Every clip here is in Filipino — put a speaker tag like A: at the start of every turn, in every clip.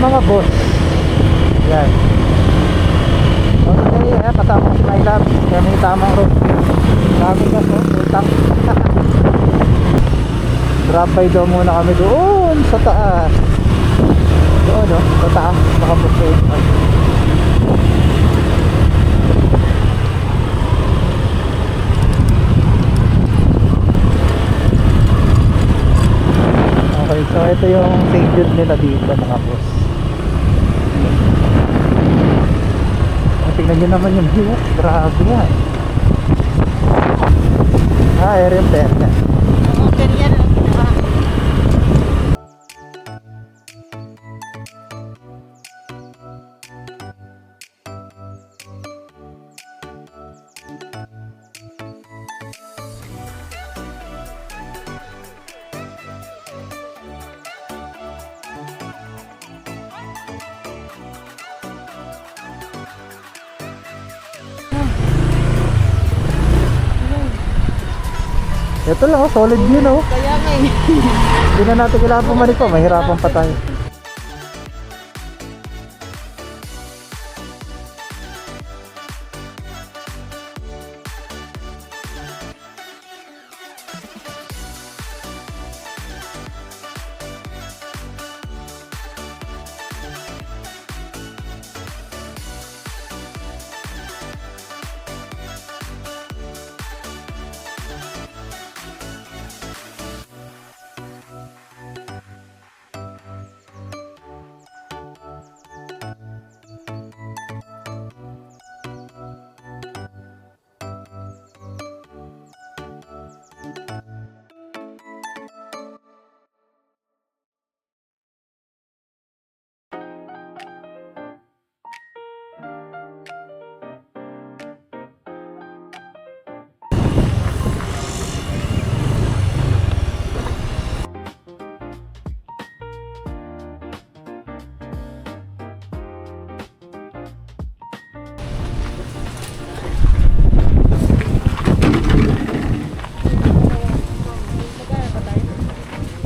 A: mga boss. Yan. Okay, kasama ko si My Love. Kaya may tamang road trip. Dami ka so, utang. Drop by daw muna kami doon sa taas. Doon no, sa taas. Nakabos ko yun. Okay, so ito yung St. Jude nila dito mga boss. Tingnan nyo naman yung view. Grabe yan. Area perna.
B: Oo, ganyan ang ginawa.
A: Ito lang oh, solid view no.
B: Kaya nga eh.
A: Hindi na natin kailangan pumanik pa, mahirapan pa tayo.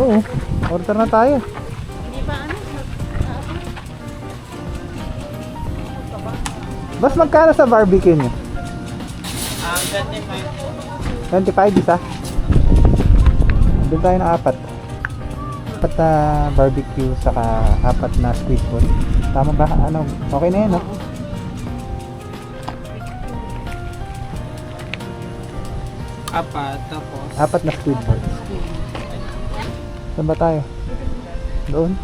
A: Oo, order na tayo.
B: Hindi ba ano?
A: Boss, magkano sa barbecue nyo?
B: 25.
A: 25 isa? Doon tayo ng apat. Apat na barbecue saka apat na squid ball. Tama ba? Ano? Okay na yun, no?
C: Apat, tapos
A: Apat na squid ball. Saan ba tayo? Doon?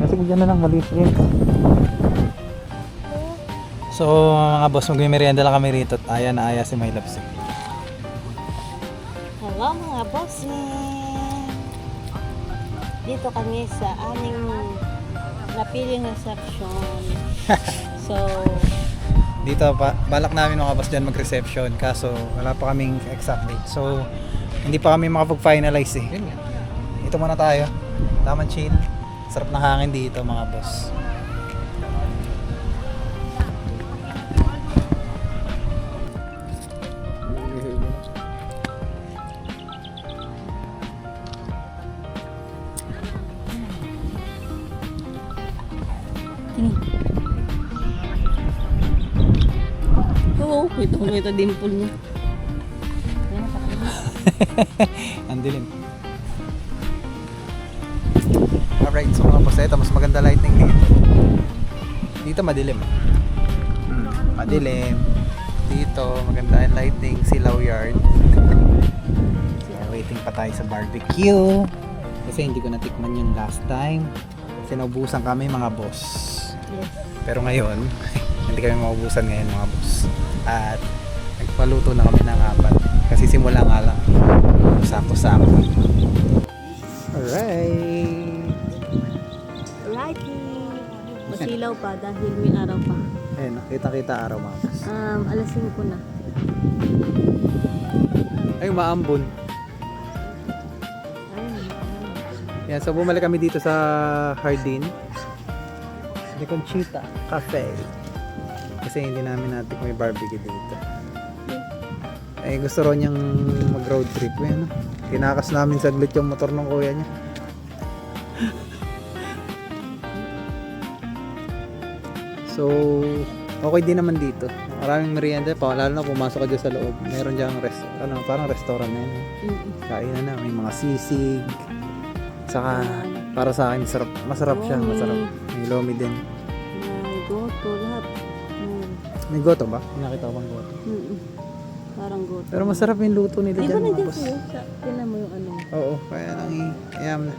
A: Kasi dyan na lang, maliit rin.
C: so mga boss, magmimerienda lang kami rito at aya na aya si My Loves.
B: Hello mga bossing! Dito kami sa aming napiling reception. So,
C: Dito balak namin mga boss dyan mag-reception, kaso wala pa kaming exact date. So hindi pa kami makapag-finalize eh. Ito muna tayo. Tamang chill. Sarap ng hangin dito mga boss.
B: oo, ito dimple niya.
C: Ang dilim. Alright, so mga boss, ito mas maganda lighting dito. Dito madilim. Madilim. Dito maganda ang lighting, silaw yard. So, waiting pa tayo sa barbecue. Kasi hindi ko natikman yun last time. Kasi naubusan kami mga boss.
B: Yes.
C: Pero ngayon, hindi kami maubusan ngayon mga boss. At nagpaluto na kami ng apat. Kasi simula nga lang. Sako-sako. Alright.
B: Righty! Masilaw pa dahil may araw pa.
C: Ayun, nakita-kita araw mga boss.
B: Alas 5 na.
C: Ay, maambon.
B: Ayun.
C: Yan, so bumalik kami dito sa Hardin. Sa Conchita Cafe. Kasi hindi namin natin kung may barbecue dito. Eh, gusto rin niyang mag-road trip. Yan, tinakas namin saglit yung motor ng kuya niya. So, okay din naman dito. Maraming merienda pa, lalo na pumasok ka dyan sa loob. Meron dyan parang restaurant na yun. Kainan na, may mga sisig. Saka, para sa akin, masarap siya, masarap. May lomi din.
B: May goto, lahat.
C: May goto ba? Nakita ko bang goto?
B: Parang goto.
C: Pero masarap yung luto nila
B: Di ba
C: dyan, mga
B: nandiyan
C: boss.
B: sa'yo? Tinan mo yung ano.
C: Oo, kaya lang i-ayam na.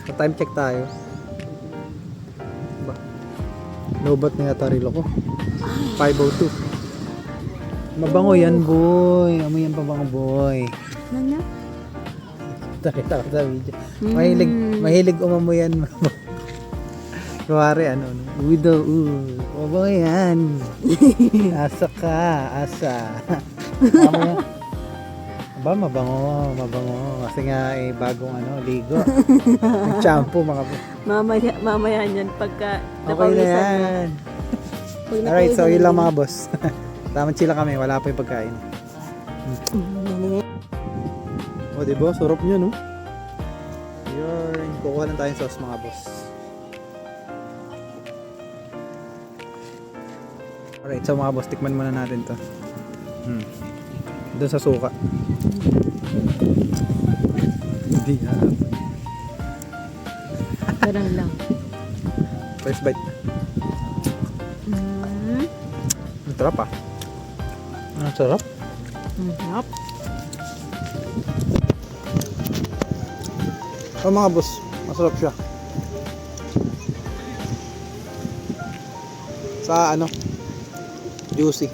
C: So, time check tayo. Ba? Lobat na yata rilo ko. 5:02. Mabango yan, boy. Amoy yan pabango, boy.
B: Nana?
C: Nakita ko sa video. Mahilig umamoy yan. Kuwari, mabango yan. Asa ka, asa. Amoy yan. Aba, mabango. Kasi nga, bagong ligo. Nag-shampoo, mga po.
B: Mamaya yan pagka
C: Okay na yan. Alright, so yun lang mga boss. Tamang chill lang kami, wala pa yung pagkain. O, diba? Sarap nyo, no? Yun, kukuha lang tayong sauce mga boss. Alright, so mga boss, tikman muna natin to. Doon sa suka. Hindi na.
B: Parang lang.
C: First bite. Ang sarap ah. Ang sarap.
B: Sarap.
C: Oh mga boss, masarap siya. Sa juicy.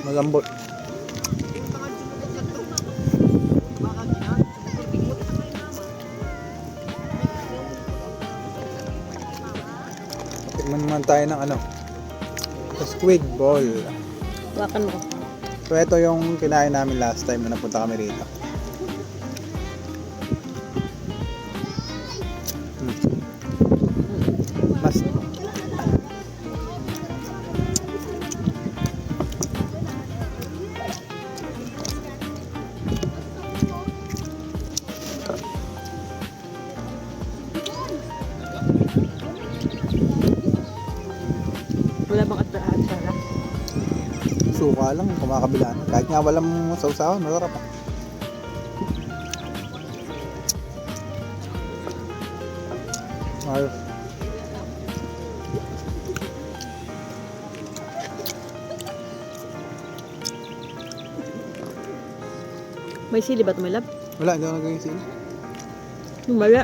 C: Malambot. Tikman naman tayo ng squid ball.
B: Wakan mo.
C: So ito yung kinain namin last time na napunta kami rito. Mas
B: Wala bang at-atara?
C: suka lang, kumakabilaan. Kahit nga walang sausawan, masarap ah. Ayos.
B: May sili ba't may lab?
C: Wala, hindi ako nagawin sila.
B: Yung mali.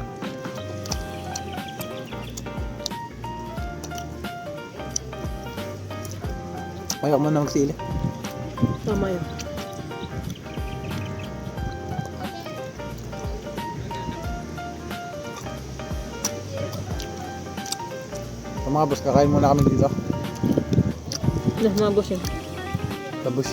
C: Kaya ko muna magsili.
B: Tama yun.
C: So mga boss, kakain muna kami dito.
B: Mga boss yun.
C: Tapos